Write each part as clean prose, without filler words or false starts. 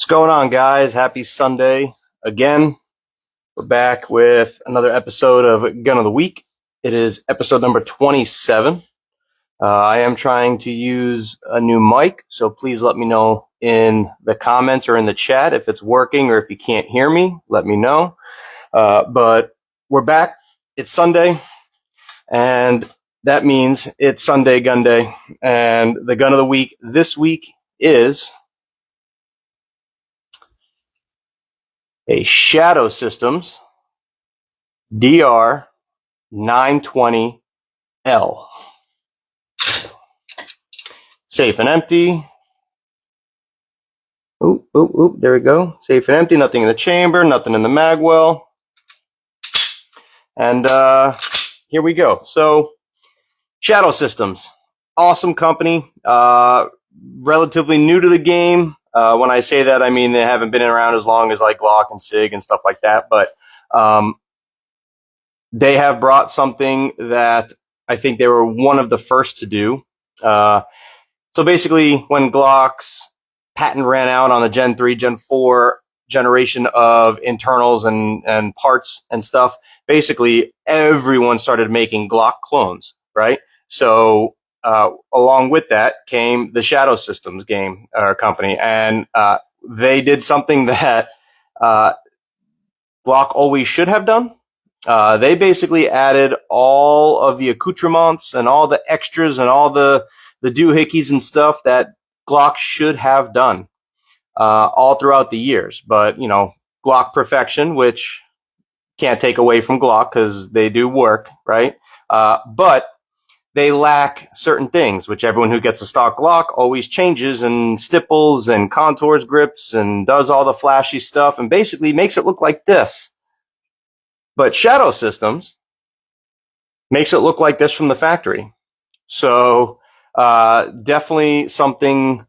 What's going on, guys? Happy Sunday again. We're back with another episode of Gun of the Week. It is episode number 27. I am trying to use a new mic, so please let me know in the comments or in the chat if it's working or if you can't hear me. Let me know. But we're back. It's Sunday, and that means it's Sunday Gun Day. And the Gun of the Week this week is a Shadow Systems DR920L. Safe and empty. Oop, oop, oop, there we go. Safe and empty, nothing in the chamber, nothing in the mag well. And here we go. So, Shadow Systems, awesome company, relatively new to the game. When I say that, I mean they haven't been around as long as like Glock and SIG and stuff like that, but they have brought something that I think they were one of the first to do. So basically, when Glock's patent ran out on the Gen 3, Gen 4 generation of internals and parts and stuff, basically everyone started making Glock clones, right? So along with that came the Shadow Systems game or company, and they did something that Glock always should have done. They basically added all of the accoutrements and all the extras and all the doohickeys and stuff that Glock should have done all throughout the years. But, you know, Glock perfection, which can't take away from Glock because they do work, right? But they lack certain things, which everyone who gets a stock Glock always changes and stipples and contours grips and does all the flashy stuff and basically makes it look like this. But Shadow Systems makes it look like this from the factory. So definitely something,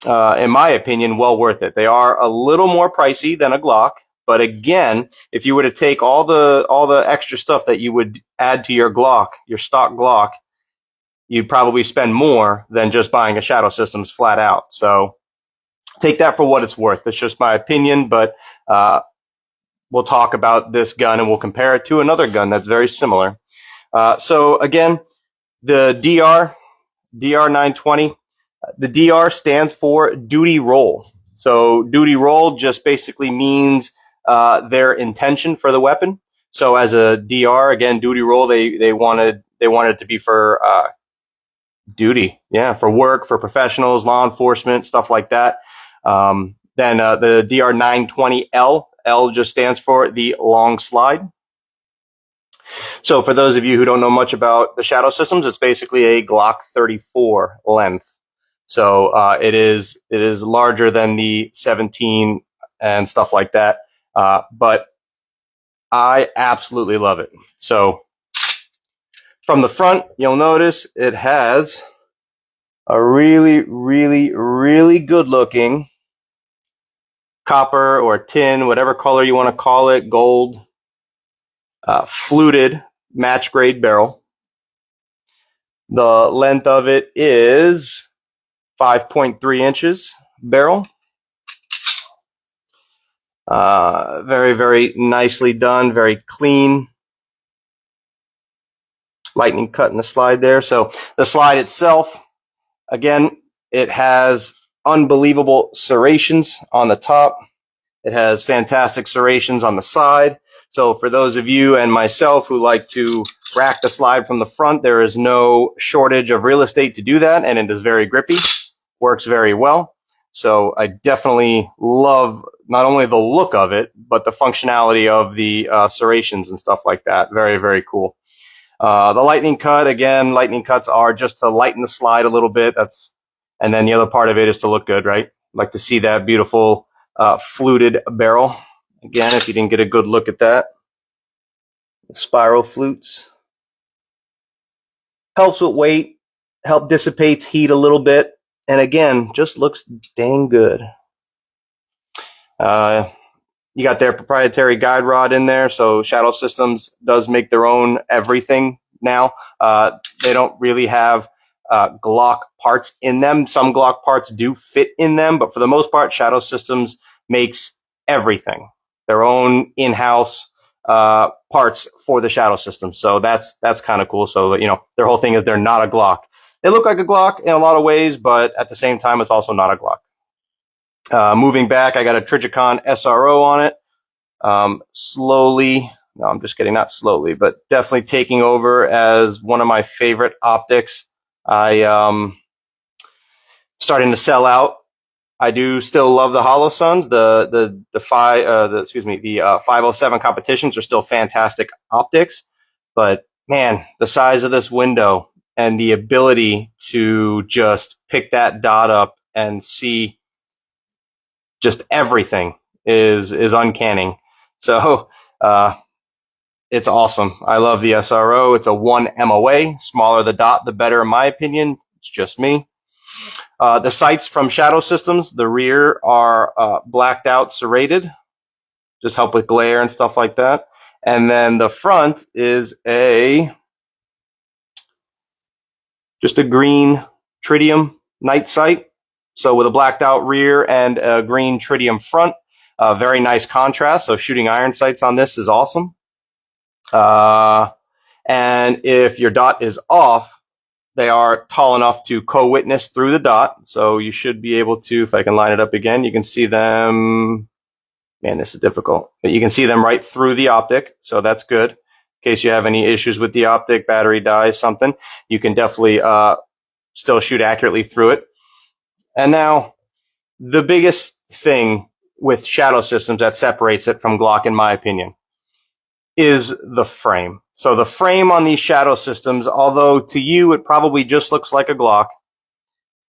in my opinion, well worth it. They are a little more pricey than a Glock, but again, if you were to take all the extra stuff that you would add to your Glock, your stock Glock, you'd probably spend more than just buying a Shadow Systems flat out. So take that for what it's worth. That's just my opinion, but we'll talk about this gun and we'll compare it to another gun that's very similar. So again, the DR920, the DR stands for duty roll. So duty roll just basically means their intention for the weapon. So as a DR, again, duty roll, they wanted it to be for duty, yeah, for work, for professionals, law enforcement, stuff like that. Then the DR920L, L just stands for the long slide. So for those of you who don't know much about the Shadow Systems, it's basically a Glock 34 length. So it is larger than the 17 and stuff like that. But I absolutely love it. So from the front, you'll notice it has a really, really, really good looking copper or tin, whatever color you want to call it, gold, fluted match grade barrel. The length of it is 5.3 inches barrel. Very, very nicely done, very clean. Lightning cut in the slide there. So the slide itself, again, it has unbelievable serrations on the top. It has fantastic serrations on the side. So for those of you and myself who like to rack the slide from the front, there is no shortage of real estate to do that, and it is very grippy. Works very well. So I definitely love not only the look of it, but the functionality of the serrations and stuff like that. Very, very cool. The lightning cut, again, lightning cuts are just to lighten the slide a little bit. And then the other part of it is to look good, right? Like to see that beautiful fluted barrel. Again, if you didn't get a good look at that, the spiral flutes. Helps with weight, dissipates heat a little bit, and again, just looks dang good. You got their proprietary guide rod in there, so Shadow Systems does make their own everything now. They don't really have Glock parts in them. Some Glock parts do fit in them, but for the most part, Shadow Systems makes everything, their own in-house parts for the Shadow System. So that's kind of cool. So, you know, their whole thing is they're not a Glock. They look like a Glock in a lot of ways, but at the same time, it's also not a Glock. Moving back, I got a Trijicon SRO on it. Slowly, no, I'm just kidding, not slowly, but definitely taking over as one of my favorite optics. I starting to sell out. I do still love the Holosuns. The 507 competitions are still fantastic optics, but man, the size of this window and the ability to just pick that dot up and see just everything is uncanny. So it's awesome. I love the SRO. It's a 1 MOA. Smaller the dot, the better, in my opinion. It's just me. The sights from Shadow Systems, the rear are blacked out, serrated, just help with glare and stuff like that. And then the front is just a green tritium night sight. So with a blacked out rear and a green tritium front, very nice contrast. So shooting iron sights on this is awesome. And if your dot is off, they are tall enough to co-witness through the dot. So you should be able to, if I can line it up again, you can see them. Man, this is difficult. But you can see them right through the optic. So that's good. In case you have any issues with the optic, battery dies, something, you can definitely still shoot accurately through it. And now the biggest thing with Shadow Systems that separates it from Glock, in my opinion, is the frame. So the frame on these Shadow Systems, although to you it probably just looks like a Glock,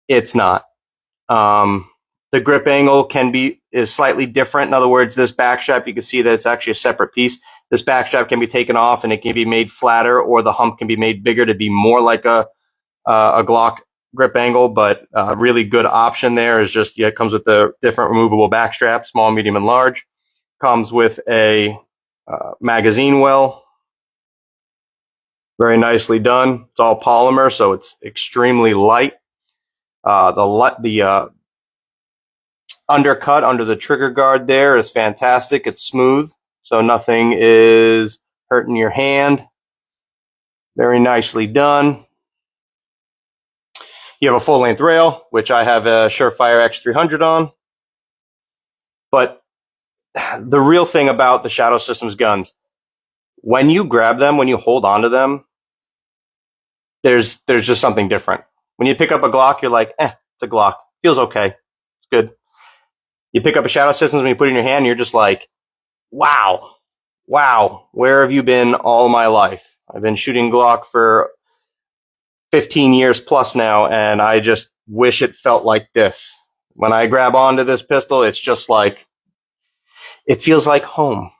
it's not. The grip angle is slightly different. In other words, this back strap, you can see that it's actually a separate piece. This back strap can be taken off and it can be made flatter, or the hump can be made bigger to be more like a Glock grip angle. But a really good option there is just, it comes with the different removable back strap, small, medium, and large. Comes with a magazine well. Very nicely done. It's all polymer, so it's extremely light. The undercut under the trigger guard there is fantastic. It's smooth, so nothing is hurting your hand. Very nicely done. You have a full-length rail, which I have a Surefire X300 on. But the real thing about the Shadow Systems guns, when you grab them, when you hold onto them, there's just something different. When you pick up a Glock, you're like, it's a Glock. Feels okay. It's good. You pick up a Shadow Systems, when you put it in your hand, you're just like, wow, where have you been all my life? I've been shooting Glock for 15 years plus now, and I just wish it felt like this. When I grab onto this pistol, it's just like, it feels like home.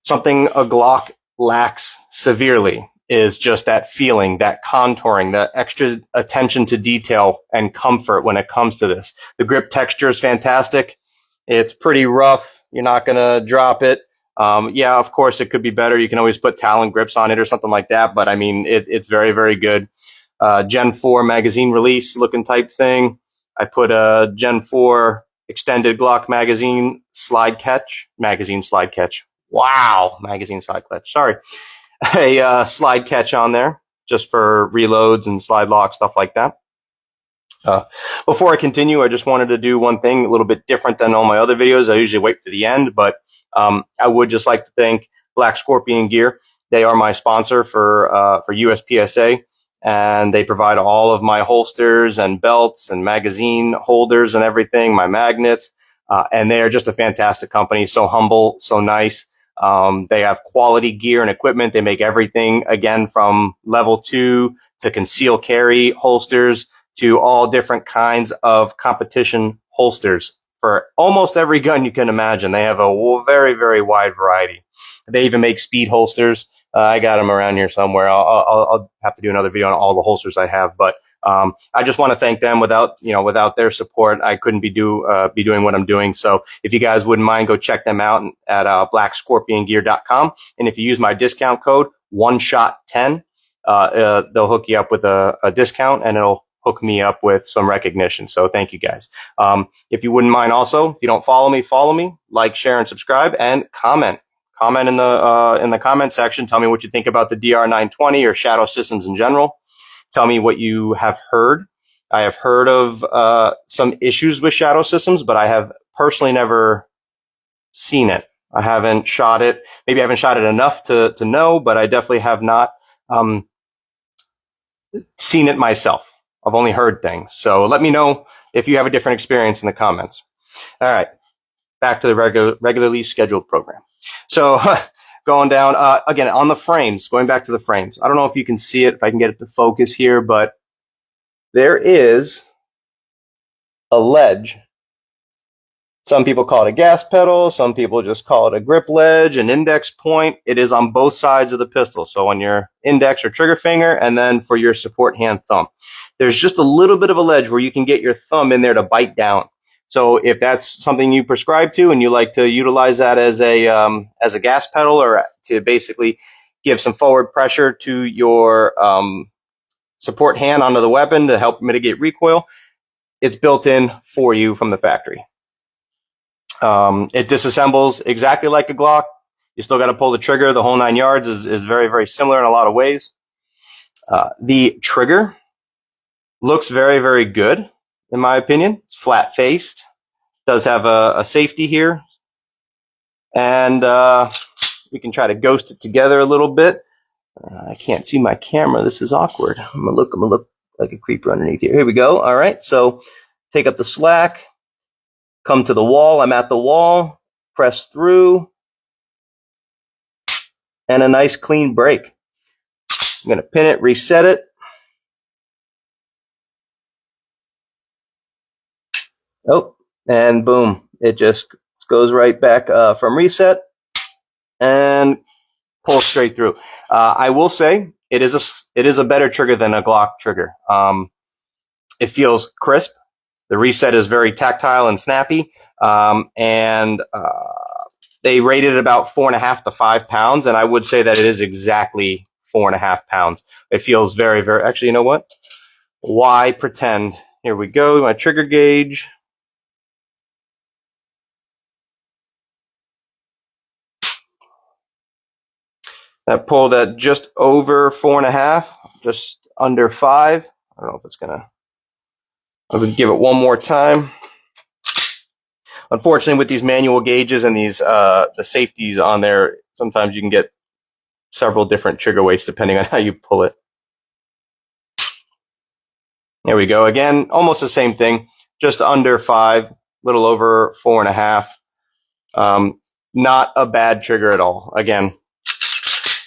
Something a Glock lacks severely is just that feeling, that contouring, that extra attention to detail and comfort when it comes to this. The grip texture is fantastic. It's pretty rough. You're not going to drop it. Yeah, of course, it could be better. You can always put Talon grips on it or something like that. But I mean, it's very, very good. Gen 4 magazine release looking type thing. I put a Gen 4 extended Glock magazine slide catch. Wow. Magazine slide catch. Sorry. A slide catch on there just for reloads and slide lock, stuff like that. Before I continue, I just wanted to do one thing a little bit different than all my other videos. I usually wait for the end, but I would just like to thank Black Scorpion Gear. They are my sponsor for USPSA, and they provide all of my holsters and belts and magazine holders and everything, my magnets, and they are just a fantastic company. So humble, so nice. They have quality gear and equipment. They make everything, again, from level 2 to conceal carry holsters to all different kinds of competition holsters for almost every gun you can imagine. They have a very, very wide variety. They even make speed holsters. I got them around here somewhere. I'll have to do another video on all the holsters I have, but I just want to thank them. Without their support, I couldn't be doing what I'm doing. So if you guys wouldn't mind, go check them out at blackscorpiongear.com. And if you use my discount code OneShot10, they'll hook you up with a discount, and it'll hook me up with some recognition. So thank you guys. If you wouldn't mind also, if you don't follow me, like, share, and subscribe, and comment. Comment in the comment section. Tell me what you think about the DR920 or Shadow Systems in general. Tell me what you have heard. I have heard of some issues with Shadow Systems, but I have personally never seen it. I haven't shot it. Maybe I haven't shot it enough to know, but I definitely have not seen it myself. I've only heard things. So let me know if you have a different experience in the comments. All right, back to the regularly scheduled program. So going down, again, on the frames, going back to the frames. I don't know if you can see it, if I can get it to focus here, but there is a ledge. Some people call it a gas pedal. Some people just call it a grip ledge, an index point. It is on both sides of the pistol. So on your index or trigger finger, and then for your support hand thumb. There's just a little bit of a ledge where you can get your thumb in there to bite down. So if that's something you prescribe to and you like to utilize that as a gas pedal, or to basically give some forward pressure to your support hand onto the weapon to help mitigate recoil, it's built in for you from the factory. It disassembles exactly like a Glock. You still got to pull the trigger. The whole 9 yards is very, very similar in a lot of ways. The trigger looks very, very good, in my opinion. It's flat-faced. Does have a safety here. And we can try to ghost it together a little bit. I can't see my camera. This is awkward. I'm gonna look like a creeper underneath here. Here we go. All right. So take up the slack. Come to the wall. I'm at the wall. Press through. And a nice clean break. I'm going to pin it, reset it. Oh, and boom. It just goes right back from reset and pulls straight through. I will say it is a better trigger than a Glock trigger. It feels crisp. The reset is very tactile and snappy. And they rated about 4.5 to 5 pounds, and I would say that it is exactly 4.5 pounds. It feels very, very. Actually, you know what? Why pretend? Here we go. My trigger gauge. That pulled at just over 4.5, just under 5. I don't know if it's gonna. I'm gonna give it one more time. Unfortunately, with these manual gauges and these the safeties on there, sometimes you can get several different trigger weights depending on how you pull it. There we go. Again, almost the same thing, just under 5, little over 4.5. Not a bad trigger at all. Again,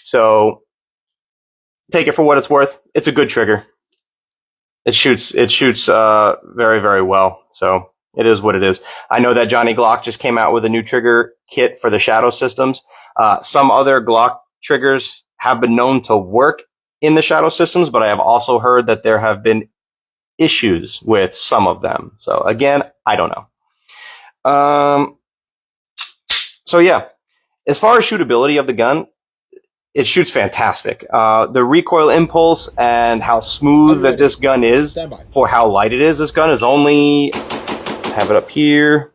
so take it for what it's worth. It's a good trigger. It shoots very, very well. So it is what it is. I know that Johnny Glock just came out with a new trigger kit for the Shadow Systems. Some other Glock triggers have been known to work in the Shadow Systems, but I have also heard that there have been issues with some of them. So again, I don't know. So yeah, as far as shootability of the gun, it shoots fantastic. The recoil impulse and how smooth that this gun is for how light it is. This gun is only, have it up here,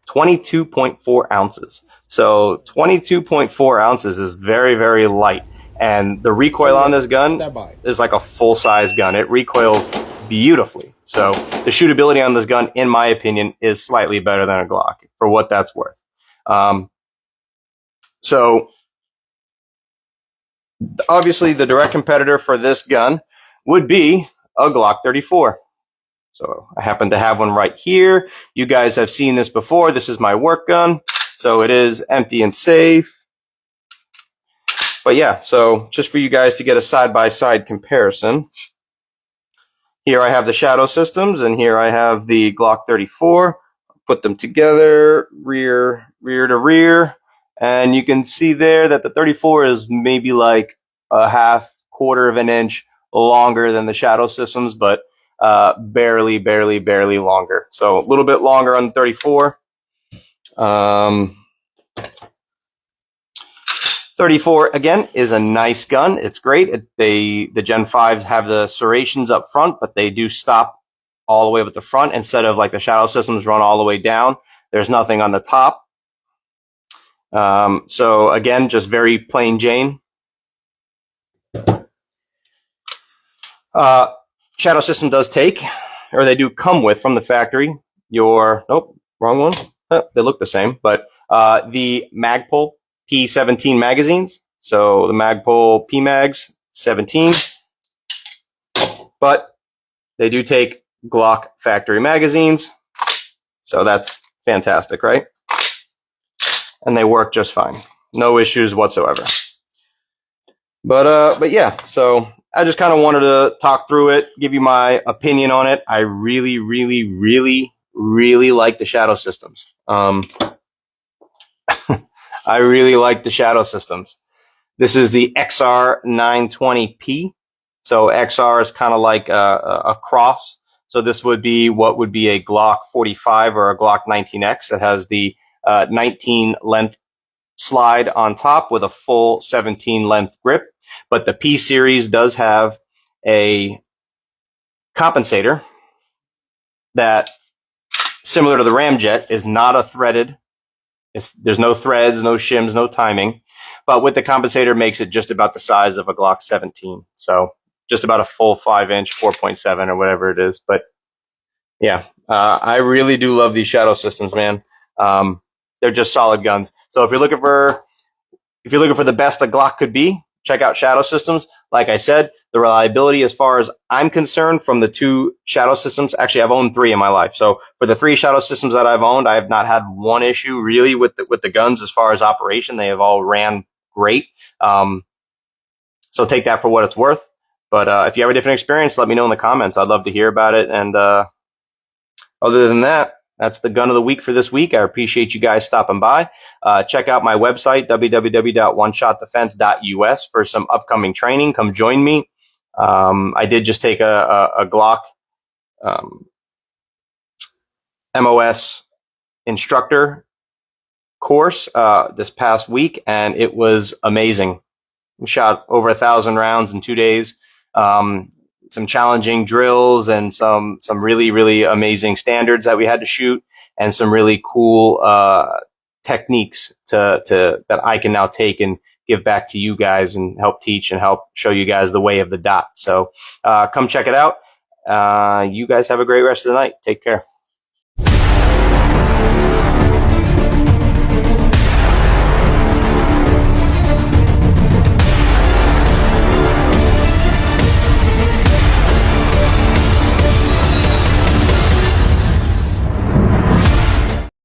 22.4 ounces. So 22.4 ounces is very, very light. And the recoil on this gun is like a full-size gun. It recoils beautifully. So the shootability on this gun, in my opinion, is slightly better than a Glock for what that's worth. So obviously the direct competitor for this gun would be a Glock 34. So I happen to have one right here. You guys have seen this before. This is my work gun. So it is empty and safe. But yeah, so just for you guys to get a side-by-side comparison. Here I have the Shadow Systems, and here I have the Glock 34. Put them together, rear to rear. And you can see there that the 34 is maybe like a quarter of an inch longer than the Shadow Systems, but barely longer. So a little bit longer on the 34. .34 again is a nice gun. It's great. The Gen 5s have the serrations up front, but they do stop all the way up at the front instead of like the Shadow Systems run all the way down. There's nothing on the top. So again, just very plain Jane. Shadow System does take, or they do come with from the factory, your, nope, wrong one. They look the same, but the Magpul P17 magazines. So the Magpul P-Mags 17, but they do take Glock factory magazines. So that's fantastic, right? And they work just fine. No issues whatsoever. But yeah, so I just kind of wanted to talk through it, give you my opinion on it. I really, really, really, really like the Shadow Systems. I really like the Shadow Systems. This is the XR920P. So XR is kind of like a cross. So this would be what would be a Glock 45 or a Glock 19X. It has the 19 length slide on top with a full 17 length grip. But the P series does have a compensator that, similar to the Ramjet, is not a threaded. There's no threads, no shims, no timing. But with the compensator, makes it just about the size of a Glock 17. So just about a full 5-inch, 4.7 or whatever it is. But yeah, I really do love these Shadow Systems, man. They're just solid guns. So if you're looking for the best a Glock could be, check out Shadow Systems. Like I said, the reliability, as far as I'm concerned, from the 2 Shadow Systems, actually I've owned 3 in my life. So for the 3 Shadow Systems that I've owned, I have not had one issue really with the guns as far as operation. They have all ran great. So take that for what it's worth. But if you have a different experience, let me know in the comments. I'd love to hear about it. And other than that, that's the gun of the week for this week. I appreciate you guys stopping by. Check out my website, www.oneshotdefense.us, for some upcoming training. Come join me. I did just take a Glock MOS instructor course this past week, and it was amazing. We shot over 1,000 rounds in 2 days. Some challenging drills and some really, really amazing standards that we had to shoot, and some really cool techniques that I can now take and give back to you guys and help teach and help show you guys the way of the dot. So come check it out. You guys have a great rest of the night. Take care.